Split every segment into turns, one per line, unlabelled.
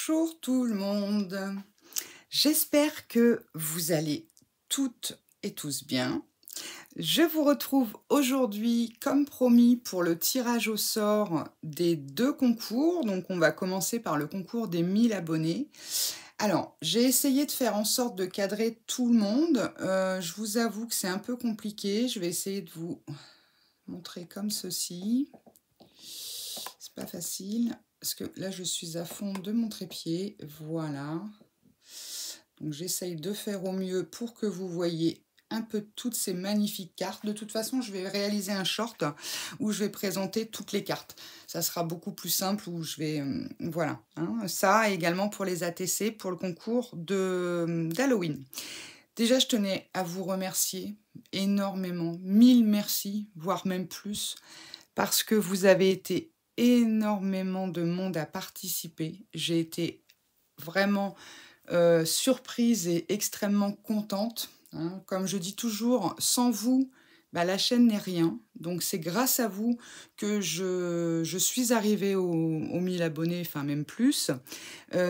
Bonjour tout le monde. J'espère que vous allez toutes et tous bien. Je vous retrouve aujourd'hui, comme promis, pour le tirage au sort des deux concours. Donc, on va commencer par le concours des 1000 abonnés. Alors, j'ai essayé de faire en sorte de cadrer tout le monde. Je vous avoue que c'est un peu compliqué. Je vais essayer de vous montrer comme ceci. C'est pas facile. Parce que là, je suis à fond de mon trépied. Voilà. Donc, j'essaye de faire au mieux pour que vous voyez un peu toutes ces magnifiques cartes. De toute façon, je vais réaliser un short où je vais présenter toutes les cartes. Ça sera beaucoup plus simple où je vais... voilà. Hein. Ça, également pour les ATC, pour le concours d'Halloween. Déjà, je tenais à vous remercier énormément. 1000 merci, voire même plus, parce que vous avez été énormément de monde à participer. J'ai été vraiment surprise et extrêmement contente. Hein. Comme je dis toujours, sans vous, bah, la chaîne n'est rien. Donc c'est grâce à vous que je suis arrivée aux 1000 abonnés, enfin même plus.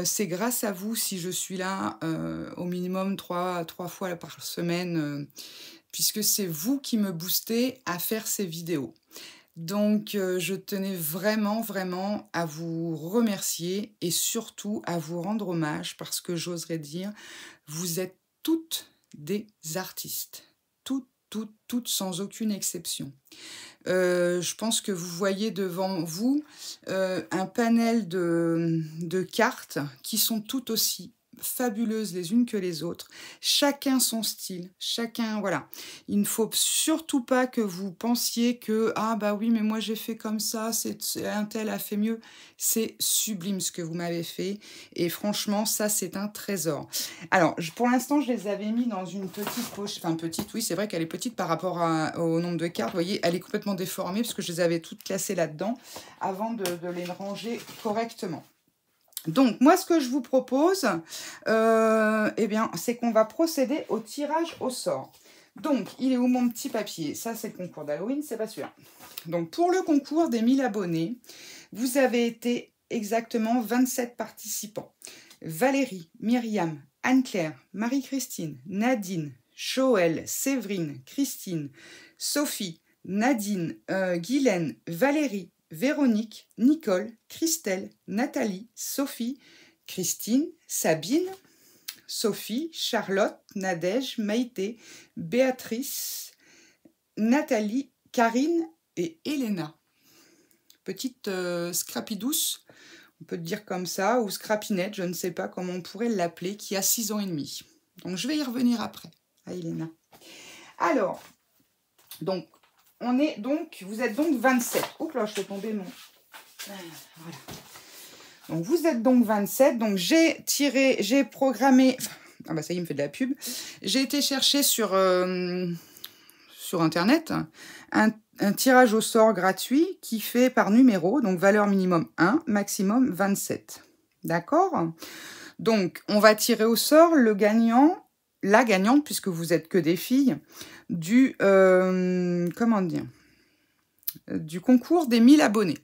C'est grâce à vous si je suis là au minimum 3 fois par semaine, puisque c'est vous qui me boostez à faire ces vidéos. Donc, je tenais vraiment à vous remercier et surtout à vous rendre hommage parce que j'oserais dire, vous êtes toutes des artistes. Toutes, sans aucune exception. Je pense que vous voyez devant vous un panel de cartes qui sont toutes aussi fabuleuses les unes que les autres, chacun son style, chacun, voilà. Il ne faut surtout pas que vous pensiez que, ah bah oui, mais moi j'ai fait comme ça, un tel a fait mieux. C'est sublime ce que vous m'avez fait, et franchement, ça c'est un trésor. Alors, pour l'instant, je les avais mis dans une petite poche, enfin petite, oui, c'est vrai qu'elle est petite par rapport au nombre de cartes, vous voyez, elle est complètement déformée, parce que je les avais toutes classées là-dedans, avant de les ranger correctement. Donc, moi, ce que je vous propose, eh bien, c'est qu'on va procéder au tirage au sort. Donc, il est où mon petit papier? Ça, c'est le concours d'Halloween, c'est pas celui-là. Donc, pour le concours des 1000 abonnés, vous avez été exactement 27 participants. Valérie, Myriam, Anne-Claire, Marie-Christine, Nadine, Joël, Séverine, Christine, Sophie, Nadine, Guylaine, Valérie, Véronique, Nicole, Christelle, Nathalie, Sophie, Christine, Sabine, Sophie, Charlotte, Nadège, Maïté, Béatrice, Nathalie, Karine et Elena. Petite Scrappy douce, on peut dire comme ça, ou Scrappinette, je ne sais pas comment on pourrait l'appeler, qui a 6 ans et demi. Donc je vais y revenir après, à Elena. Alors, donc, vous êtes donc 27. Oups là, je fais tomber mon... Voilà. Donc, vous êtes donc 27. Donc, j'ai programmé... Ah bah ça y est, il me fait de la pub. J'ai été chercher sur Internet un tirage au sort gratuit qui fait par numéro, donc valeur minimum 1, maximum 27. D'accord? Donc, on va tirer au sort le gagnant, la gagnante, puisque vous êtes que des filles, du concours des 1000 abonnés.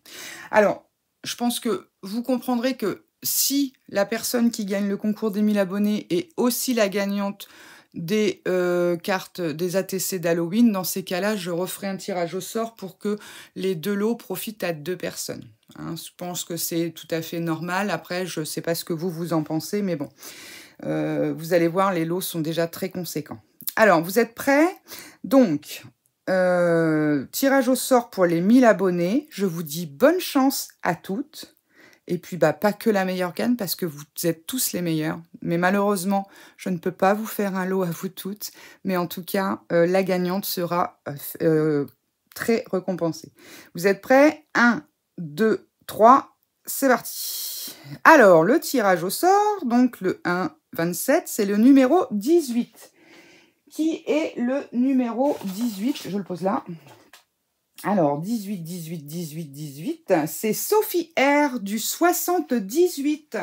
Alors, je pense que vous comprendrez que si la personne qui gagne le concours des 1000 abonnés est aussi la gagnante des cartes des ATC d'Halloween, dans ces cas-là, je referai un tirage au sort pour que les deux lots profitent à 2 personnes. Hein, je pense que c'est tout à fait normal. Après, je ne sais pas ce que vous en pensez, mais bon. Vous allez voir, les lots sont déjà très conséquents. Alors, vous êtes prêts? Donc, tirage au sort pour les 1000 abonnés. Je vous dis bonne chance à toutes. Et puis, bah, pas que la meilleure gagne, parce que vous êtes tous les meilleurs. Mais malheureusement, je ne peux pas vous faire un lot à vous toutes. Mais en tout cas, la gagnante sera très récompensée. Vous êtes prêts? 1, 2, 3, c'est parti. Alors, le tirage au sort, donc le 1, 27, c'est le numéro 18. Qui est le numéro 18? Je le pose là. Alors, 18, c'est Sophie R du 78.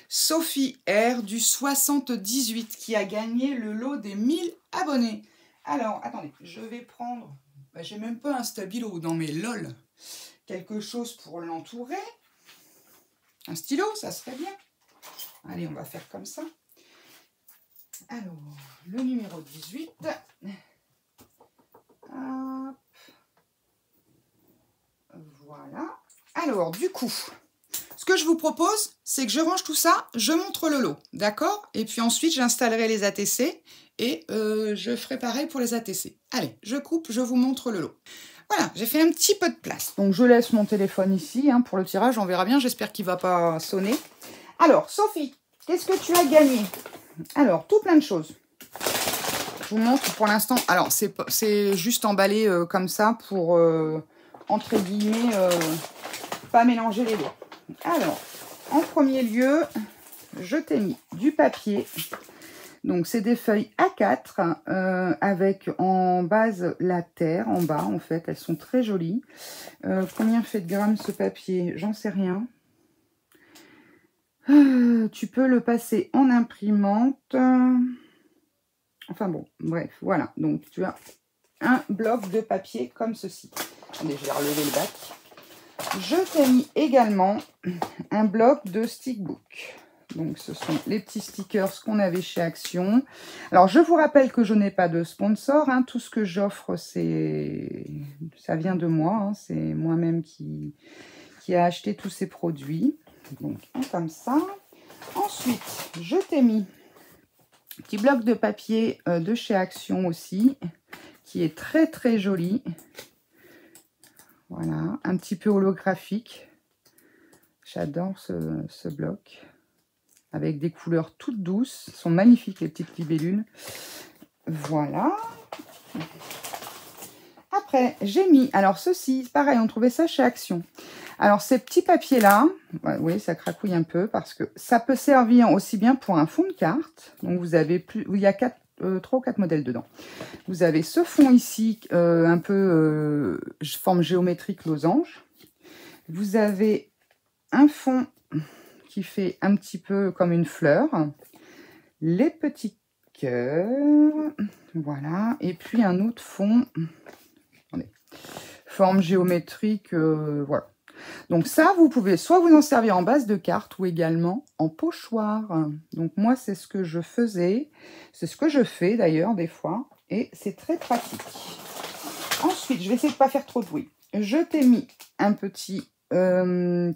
Sophie R du 78 qui a gagné le lot des 1000 abonnés. Alors, attendez, je vais prendre... Bah, j'ai même pas un stabilo dans mes lol. Quelque chose pour l'entourer. Un stylo, ça serait bien. Allez, on va faire comme ça. Alors, le numéro 18. Hop. Voilà. Alors, du coup, ce que je vous propose, c'est que je range tout ça, je montre le lot, d'accord? Et puis ensuite, j'installerai les ATC et je ferai pareil pour les ATC. Allez, je coupe, je vous montre le lot. Voilà, j'ai fait un petit peu de place. Donc, je laisse mon téléphone ici hein, pour le tirage, on verra bien. J'espère qu'il ne va pas sonner. Alors, Sophie, qu'est-ce que tu as gagné? Alors, tout plein de choses. Je vous montre pour l'instant. Alors, c'est juste emballé comme ça pour, entre guillemets, pas mélanger les doigts. Alors, en premier lieu, je t'ai mis du papier. Donc, c'est des feuilles A4 avec en base la terre, en bas, en fait. Elles sont très jolies. Combien fait de grammes ce papier? J'en sais rien. Tu peux le passer en imprimante. Enfin bon, bref, voilà. Donc, tu as un bloc de papier comme ceci. Attendez, je vais relever le bac. Je t'ai mis également un bloc de stickbook. Donc, ce sont les petits stickers qu'on avait chez Action. Alors, je vous rappelle que je n'ai pas de sponsor. Hein. Tout ce que j'offre, ça vient de moi. Hein. C'est moi-même qui a acheté tous ces produits. Donc, comme ça. Ensuite, je t'ai mis un petit bloc de papier de chez Action aussi, qui est très, très joli. Voilà, un petit peu holographique. J'adore ce bloc. Avec des couleurs toutes douces. Elles sont magnifiques, les petites libellules. Voilà. Après, j'ai mis... Alors, ceci, pareil, on trouvait ça chez Action. Alors, ces petits papiers-là, ouais, oui, ça cracouille un peu parce que ça peut servir aussi bien pour un fond de carte. Donc, vous avez plus... Il y a 3 ou 4 modèles dedans. Vous avez ce fond ici, un peu forme géométrique losange. Vous avez un fond qui fait un petit peu comme une fleur. Les petits cœurs. Voilà. Et puis un autre fond. Attendez. Forme géométrique. Voilà. Donc ça, vous pouvez soit vous en servir en base de carte ou également en pochoir. Donc moi, c'est ce que je faisais. C'est ce que je fais d'ailleurs des fois. Et c'est très pratique. Ensuite, je vais essayer de ne pas faire trop de bruit. Je t'ai mis un petit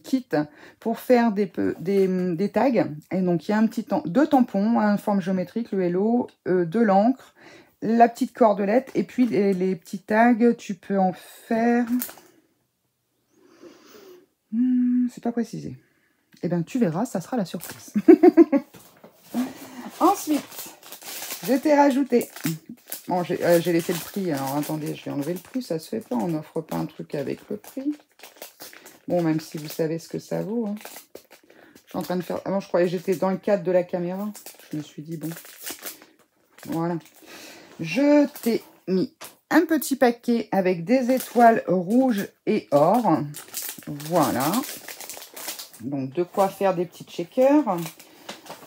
kit pour faire des tags. Et donc, il y a deux tampons, une forme géométrique, le hello, de l'encre, la petite cordelette. Et puis, les petits tags, tu peux en faire... c'est pas précisé. Eh bien, tu verras, ça sera la surprise. Ensuite, je t'ai rajouté... Bon, j'ai laissé le prix. Alors, attendez, je vais enlever le prix. Ça se fait pas. On n'offre pas un truc avec le prix. Bon, même si vous savez ce que ça vaut. Hein. Je suis en train de faire... Avant, je croyais que j'étais dans le cadre de la caméra. Je me suis dit, bon. Voilà. Je t'ai mis un petit paquet avec des étoiles rouges et or. Voilà. Donc, de quoi faire des petits shakers.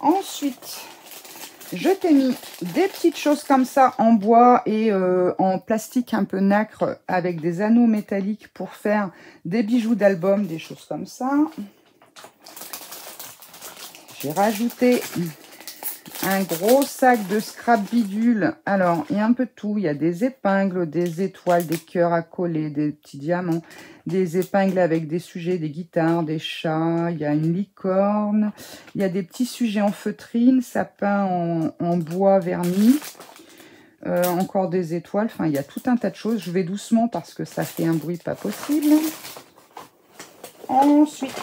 Ensuite, je t'ai mis des petites choses comme ça en bois et en plastique un peu nacre avec des anneaux métalliques pour faire des bijoux d'album, des choses comme ça. J'ai rajouté un gros sac de scrap bidule. Alors, il y a un peu de tout. Il y a des épingles, des étoiles, des cœurs à coller, des petits diamants, des épingles avec des sujets, des guitares, des chats. Il y a une licorne. Il y a des petits sujets en feutrine, sapin en bois verni. Encore des étoiles. Enfin, il y a tout un tas de choses. Je vais doucement parce que ça fait un bruit pas possible. Ensuite...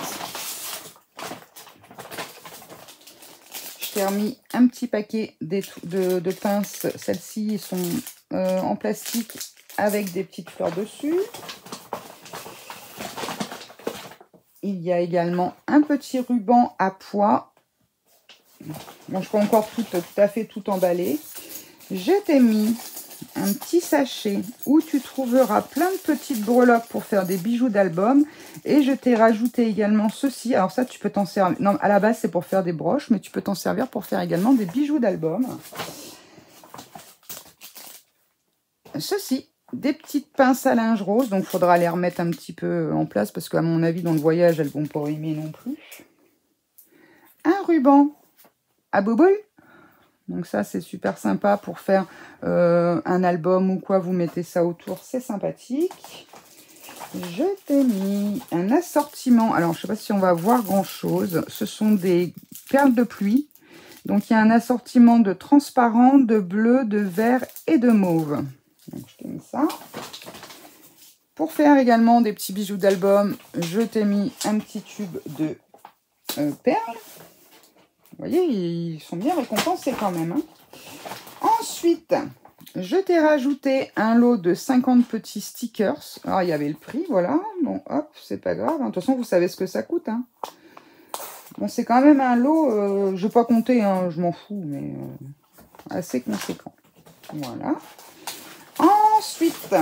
j'ai remis un petit paquet de pinces. Celles-ci sont en plastique avec des petites fleurs dessus. Il y a également un petit ruban à pois. Bon, je peux encore tout à fait tout emballer. Je t'ai mis un petit sachet où tu trouveras plein de petites breloques pour faire des bijoux d'album. Et je t'ai rajouté également ceci. Alors ça, tu peux t'en servir. Non, à la base, c'est pour faire des broches, mais tu peux t'en servir pour faire également des bijoux d'album. Ceci, des petites pinces à linge rose. Donc, il faudra les remettre un petit peu en place parce qu'à mon avis, dans le voyage, elles ne vont pas aimer non plus. Un ruban à Bouboule. Donc ça, c'est super sympa pour faire un album ou quoi. Vous mettez ça autour, c'est sympathique. Je t'ai mis un assortiment. Alors, je ne sais pas si on va voir grand-chose. Ce sont des perles de pluie. Donc, il y a un assortiment de transparent, de bleu, de vert et de mauve. Donc, je t'ai mis ça. Pour faire également des petits bijoux d'album, je t'ai mis un petit tube de perles. Vous voyez, ils sont bien récompensés quand même. Hein. Ensuite, je t'ai rajouté un lot de 50 petits stickers. Alors, il y avait le prix, voilà. Bon, hop, c'est pas grave. De toute façon, vous savez ce que ça coûte. Hein. Bon, c'est quand même un lot, je ne vais pas compter, hein, je m'en fous, mais assez conséquent. Voilà. Ensuite,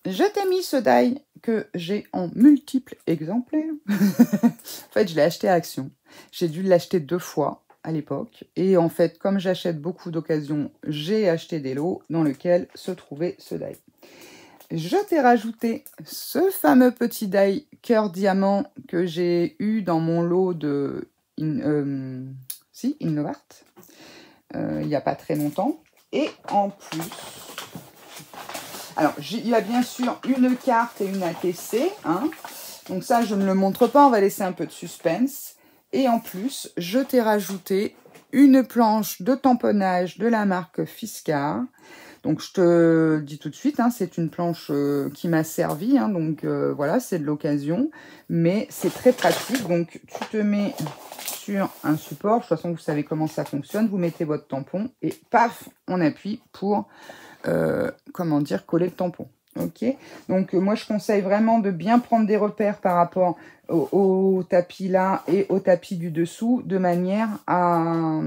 je t'ai mis ce die que j'ai en multiples exemplaires. En fait, je l'ai acheté à Action. J'ai dû l'acheter 2 fois à l'époque. Et en fait, comme j'achète beaucoup d'occasions, j'ai acheté des lots dans lesquels se trouvait ce die. Je t'ai rajouté ce fameux petit die cœur diamant que j'ai eu dans mon lot de Innovart il n'y a pas très longtemps. Et en plus, alors il y a bien sûr une carte et une ATC. Hein. Donc ça, je ne le montre pas, on va laisser un peu de suspense. Et en plus, je t'ai rajouté une planche de tamponnage de la marque Fiskars. Donc, je te dis tout de suite, hein, c'est une planche qui m'a servi. Hein, donc, voilà, c'est de l'occasion. Mais c'est très pratique. Donc, tu te mets sur un support. De toute façon, vous savez comment ça fonctionne. Vous mettez votre tampon et paf, on appuie pour, comment dire, coller le tampon. Ok, donc moi je conseille vraiment de bien prendre des repères par rapport au tapis là et au tapis du dessous de manière à,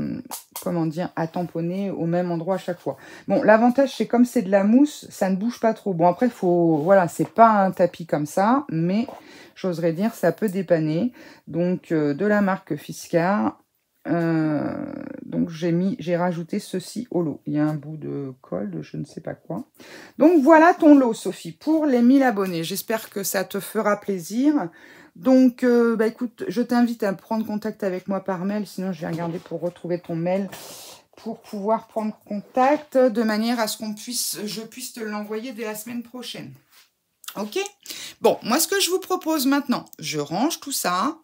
comment dire, à tamponner au même endroit à chaque fois. Bon, l'avantage c'est comme c'est de la mousse, ça ne bouge pas trop. Bon après faut, voilà, c'est pas un tapis comme ça, mais j'oserais dire ça peut dépanner. Donc de la marque Fiskars. Donc j'ai rajouté ceci au lot. Il y a un bout de colle de je ne sais pas quoi. Donc voilà ton lot, Sophie, pour les 1000 abonnés. J'espère que ça te fera plaisir. Donc bah écoute, je t'invite à prendre contact avec moi par mail, sinon je vais regarder pour retrouver ton mail pour pouvoir prendre contact de manière à ce je puisse te l'envoyer dès la semaine prochaine. Ok? Bon, moi ce que je vous propose maintenant, je range tout ça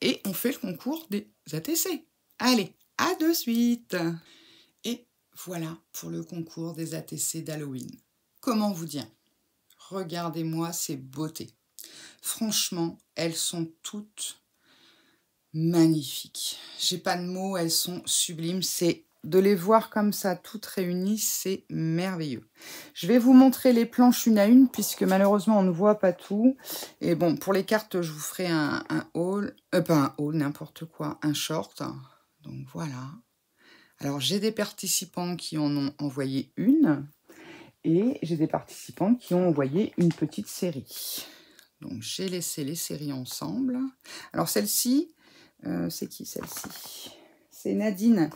et on fait le concours des ATC. Allez, à de suite. Et voilà pour le concours des ATC d'Halloween. Comment vous dire? Regardez-moi ces beautés. Franchement, elles sont toutes magnifiques. J'ai pas de mots, elles sont sublimes. C'est de les voir comme ça, toutes réunies, c'est merveilleux. Je vais vous montrer les planches une à une, puisque malheureusement, on ne voit pas tout. Et bon, pour les cartes, je vous ferai un haul. Pas un haul, n'importe quoi, un short. Donc voilà. Alors, j'ai des participants qui en ont envoyé une. Et j'ai des participants qui ont envoyé une petite série. Donc, j'ai laissé les séries ensemble. Alors, celle-ci, c'est qui celle-ci? C'est Nadine.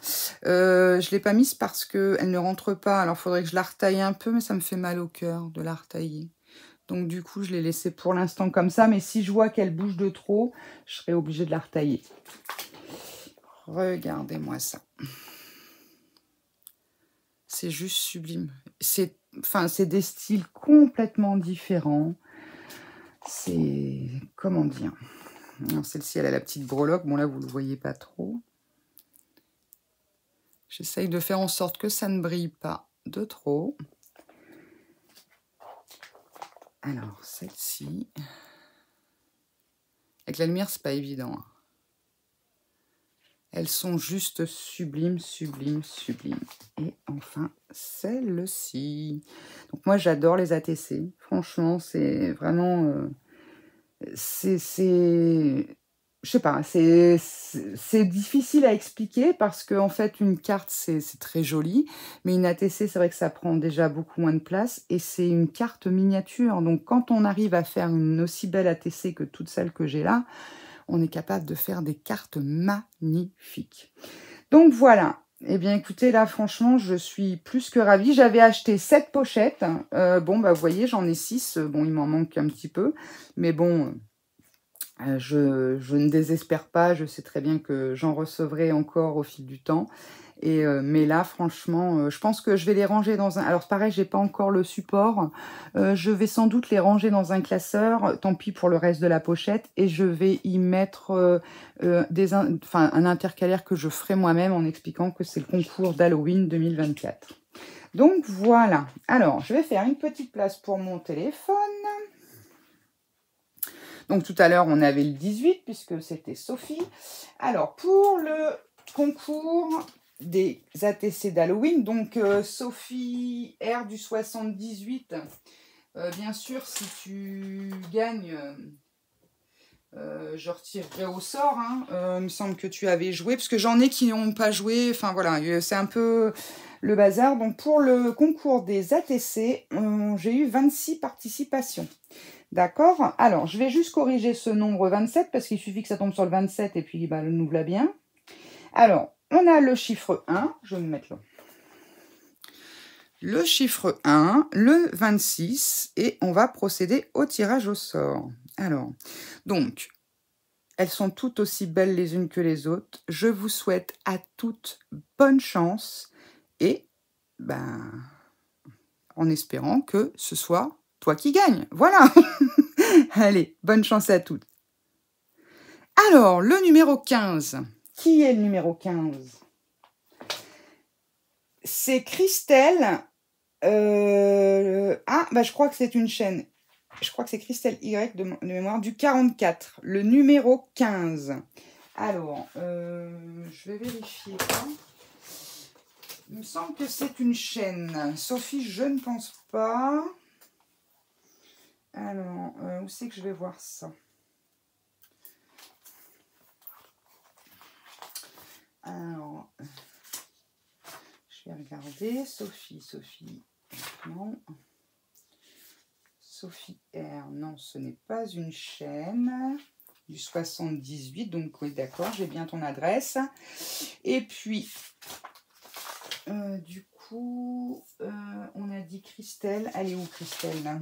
Je ne l'ai pas mise parce qu'elle ne rentre pas. Alors, il faudrait que je la retaille un peu, mais ça me fait mal au cœur de la retailler. Donc, du coup, je l'ai laissée pour l'instant comme ça. Mais si je vois qu'elle bouge de trop, je serai obligée de la retailler. Regardez-moi ça. C'est juste sublime. C'est des styles complètement différents. C'est... Comment dire? Alors, celle-ci, elle a la petite breloque. Bon, là, vous ne le voyez pas trop. J'essaye de faire en sorte que ça ne brille pas de trop. Alors, celle-ci... Avec la lumière, c'est pas évident. Hein. Elles sont juste sublimes, sublimes, sublimes. Et enfin, celle-ci. Donc moi, j'adore les ATC. Franchement, c'est vraiment... je sais pas, c'est difficile à expliquer parce qu'en fait, une carte, c'est très joli. Mais une ATC, c'est vrai que ça prend déjà beaucoup moins de place. Et c'est une carte miniature. Donc, quand on arrive à faire une aussi belle ATC que toutes celles que j'ai là, on est capable de faire des cartes magnifiques. Donc voilà. Eh bien, écoutez, là, franchement, je suis plus que ravie. J'avais acheté 7 pochettes. Bon, bah, vous voyez, j'en ai 6. Bon, il m'en manque un petit peu. Mais bon, Je ne désespère pas, je sais très bien que j'en recevrai encore au fil du temps. Mais là, franchement, je pense que je vais les ranger dans un... Alors, pareil, j'ai pas encore le support. Je vais sans doute les ranger dans un classeur. Tant pis pour le reste de la pochette. Et je vais y mettre un intercalaire que je ferai moi-même en expliquant que c'est le concours d'Halloween 2024. Donc, voilà. Alors, je vais faire une petite place pour mon téléphone. Donc, tout à l'heure, on avait le 18 puisque c'était Sophie. Alors, pour le concours des ATC d'Halloween, donc Sophie R du 78, bien sûr, si tu gagnes, je retirerai au sort. Hein. Il me semble que tu avais joué, parce que j'en ai qui n'ont pas joué. Enfin, voilà, c'est un peu le bazar. Donc, pour le concours des ATC, j'ai eu 26 participations. D'accord. Alors, je vais juste corriger ce nombre 27 parce qu'il suffit que ça tombe sur le 27 et puis bah, nous voilà bien. Alors, on a le chiffre 1. Je vais me mettre là. Le chiffre 1, le 26 et on va procéder au tirage au sort. Alors, donc, elles sont toutes aussi belles les unes que les autres. Je vous souhaite à toutes bonne chance et ben, en espérant que ce soit toi qui gagne. Voilà. Allez, bonne chance à toutes. Alors, le numéro 15. Qui est le numéro 15? C'est Christelle. Je crois que c'est une chaîne. Je crois que c'est Christelle Y de mémoire du 44. Le numéro 15. Alors, je vais vérifier. Il me semble que c'est une chaîne. Sophie, je ne pense pas. Alors, où c'est que je vais voir ça? Alors, je vais regarder. Sophie, non. Sophie R, non, ce n'est pas une chaîne. Du 78, donc oui, d'accord, j'ai bien ton adresse. Et puis, du coup, on a dit Christelle. Elle est où, Christelle là?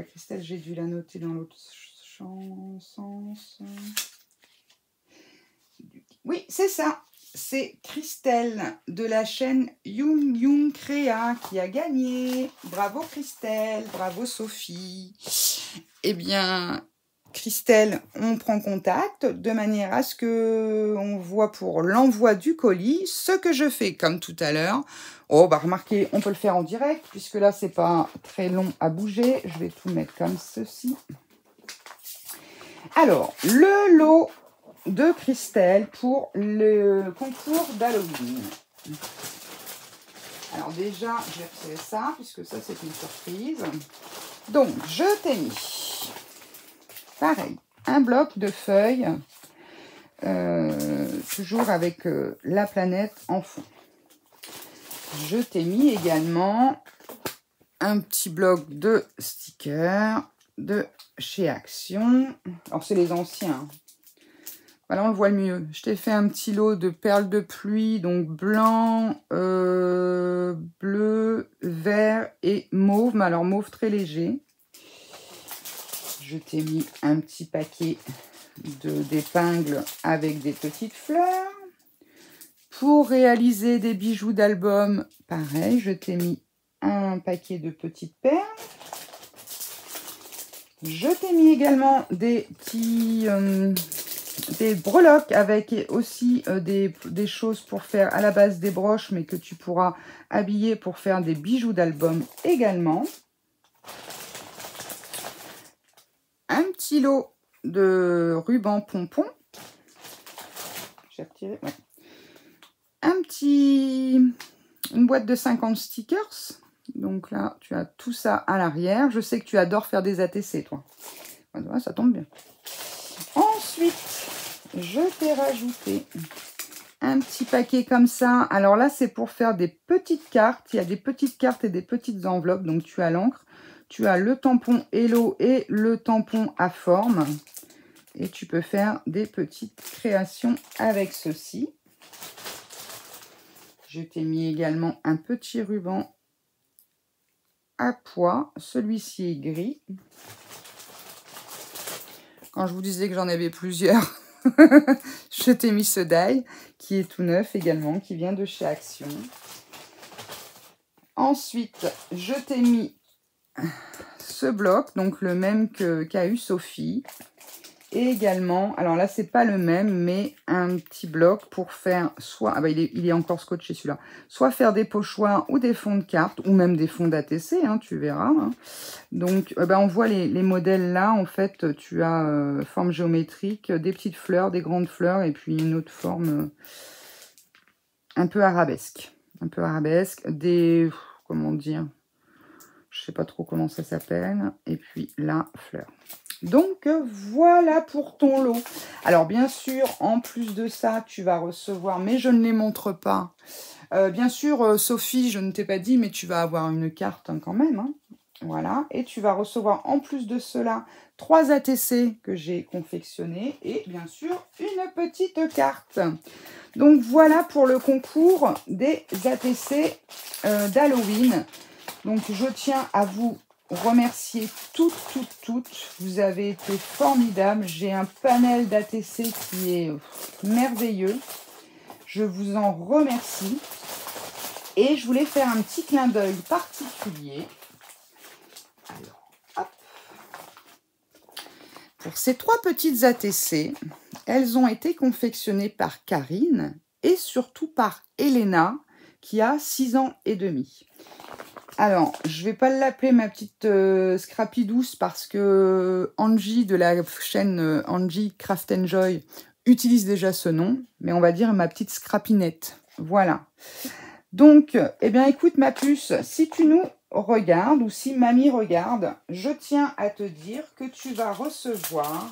Christelle, j'ai dû la noter dans l'autre sens. Oui, c'est ça. C'est Christelle de la chaîne Yung Créa qui a gagné. Bravo Christelle, bravo Sophie. Eh bien, Christelle, on prend contact de manière à ce qu'on voit pour l'envoi du colis ce que je fais comme tout à l'heure. Oh, bah remarquez, on peut le faire en direct puisque là, c'est pas très long à bouger. Je vais tout mettre comme ceci. Alors, le lot de Christelle pour le concours d'Halloween. Alors déjà, je vais retirer ça, puisque ça, c'est une surprise. Donc, je t'ai mis, pareil, un bloc de feuilles, toujours avec la planète en fond. Je t'ai mis également un petit bloc de stickers de chez Action. Alors, c'est les anciens. Voilà, on le voit le mieux. Je t'ai fait un petit lot de perles de pluie, donc blanc, bleu, vert et mauve. Mais alors, mauve très léger. Je t'ai mis un petit paquet d'épingles avec des petites fleurs. Pour réaliser des bijoux d'album, pareil, je t'ai mis un paquet de petites perles. Je t'ai mis également des petits... des breloques avec aussi des choses pour faire à la base des broches, mais que tu pourras habiller pour faire des bijoux d'album également. Un petit lot de ruban pompon. J'ai retiré, ouais. Une boîte de 50 stickers. Donc là, tu as tout ça à l'arrière. Je sais que tu adores faire des ATC, toi. Ouais, ça tombe bien. Ensuite, je t'ai rajouté un petit paquet comme ça. Alors là, c'est pour faire des petites cartes. Il y a des petites cartes et des petites enveloppes. Donc, tu as l'encre, tu as le tampon Hello et le tampon à forme. Et tu peux faire des petites créations avec ceci. Je t'ai mis également un petit ruban à pois. Celui-ci est gris. Quand je vous disais que j'en avais plusieurs, je t'ai mis ce die qui est tout neuf également, qui vient de chez Action. Ensuite, je t'ai mis ce bloc, donc le même qu'a eu Sophie. Et également, alors là, c'est pas le même, mais un petit bloc pour faire soit, ah bah il est encore scotché celui-là, soit faire des pochoirs ou des fonds de cartes, ou même des fonds d'ATC, hein, tu verras. Hein. Donc, on voit les modèles là, en fait, tu as forme géométrique, des petites fleurs, des grandes fleurs, et puis une autre forme un peu arabesque. Un peu arabesque, des, comment dire, je sais pas trop comment ça s'appelle, et puis la fleur. Donc, voilà pour ton lot. Alors, bien sûr, en plus de ça, tu vas recevoir, mais je ne les montre pas. Bien sûr, Sophie, je ne t'ai pas dit, mais tu vas avoir une carte hein, quand même. Hein. Voilà. Et tu vas recevoir, en plus de cela, 3 ATC que j'ai confectionnés. Et bien sûr, une petite carte. Donc, voilà pour le concours des ATC d'Halloween. Donc, je tiens à vous remercier toutes. Vous avez été formidables. J'ai un panel d'ATC qui est merveilleux. Je vous en remercie. Et je voulais faire un petit clin d'œil particulier. Alors, hop. Pour ces 3 petites ATC, elles ont été confectionnées par Karine et surtout par Elena, qui a 6 ans et demi. Alors, je ne vais pas l'appeler ma petite Scrappy douce parce que Angie de la chaîne Angie Craft Enjoy utilise déjà ce nom, mais on va dire ma petite Scrappinette. Voilà. Donc, eh bien, écoute ma puce, si tu nous regardes ou si mamie regarde, je tiens à te dire que tu vas recevoir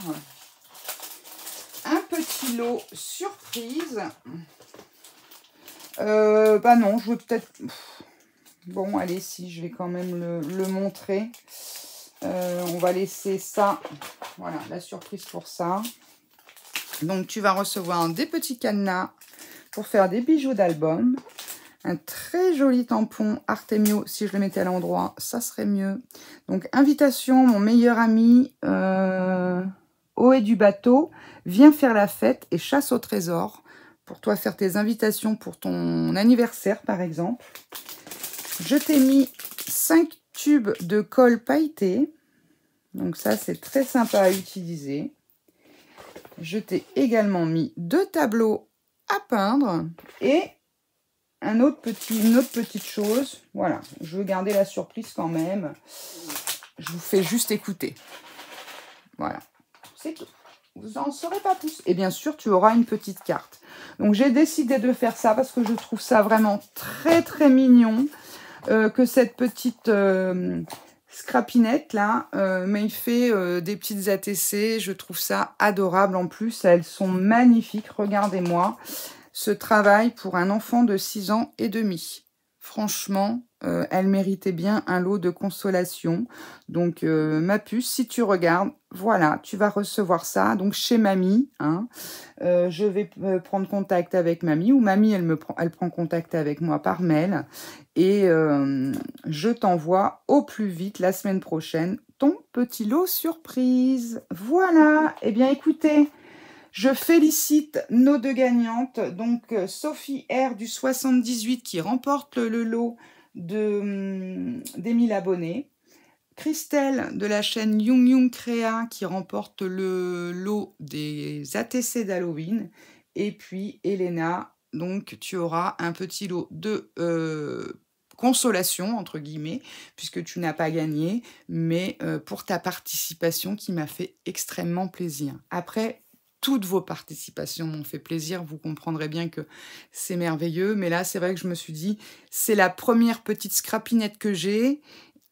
un petit lot surprise. Bah non, je veux peut-être... Bon, allez, si, je vais quand même le montrer. On va laisser ça. Voilà, la surprise pour ça. Donc, tu vas recevoir des petits cadenas pour faire des bijoux d'album. Un très joli tampon Artemio. Si je le mettais à l'endroit, ça serait mieux. Donc, invitation, mon meilleur ami, Ohé du bateau, viens faire la fête et chasse au trésor. Pour toi, faire tes invitations pour ton anniversaire, par exemple. Je t'ai mis 5 tubes de colle pailleté. Donc ça, c'est très sympa à utiliser. Je t'ai également mis 2 tableaux à peindre et une autre petite chose. Voilà, je veux garder la surprise quand même. Je vous fais juste écouter. Voilà, c'est tout. Vous n'en saurez pas plus. Et bien sûr, tu auras une petite carte. Donc, j'ai décidé de faire ça parce que je trouve ça vraiment très mignon. Que cette petite scrapinette là m'ait fait des petites ATC. Je trouve ça adorable. En plus, elles sont magnifiques. Regardez-moi ce travail pour un enfant de 6 ans et demi. Franchement, elle méritait bien un lot de consolation. Donc, ma puce, si tu regardes, voilà, tu vas recevoir ça. Donc, chez mamie, hein, je vais prendre contact avec mamie. Ou mamie, elle prend contact avec moi par mail. Et je t'envoie au plus vite, la semaine prochaine, ton petit lot surprise. Voilà. Eh bien, écoutez... Je félicite nos 2 gagnantes, donc Sophie R du 78 qui remporte le lot des 1000 abonnés, Christelle de la chaîne Yung Yung Créa qui remporte le lot des ATC d'Halloween, et puis Elena, donc tu auras un petit lot de consolation, entre guillemets, puisque tu n'as pas gagné, mais pour ta participation qui m'a fait extrêmement plaisir. Après, toutes vos participations m'ont fait plaisir, vous comprendrez bien que c'est merveilleux. Mais là, c'est vrai que je me suis dit, c'est la première petite scrapinette que j'ai,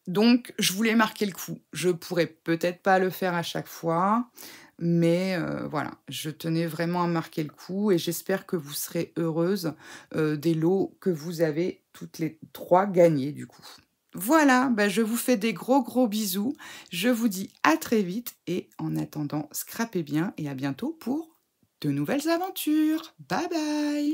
donc je voulais marquer le coup. Je pourrais peut-être pas le faire à chaque fois, mais voilà, je tenais vraiment à marquer le coup et j'espère que vous serez heureuse des lots que vous avez toutes les 3 gagnés du coup. Voilà, je vous fais des gros bisous. Je vous dis à très vite et en attendant, scrapez bien et à bientôt pour de nouvelles aventures. Bye bye!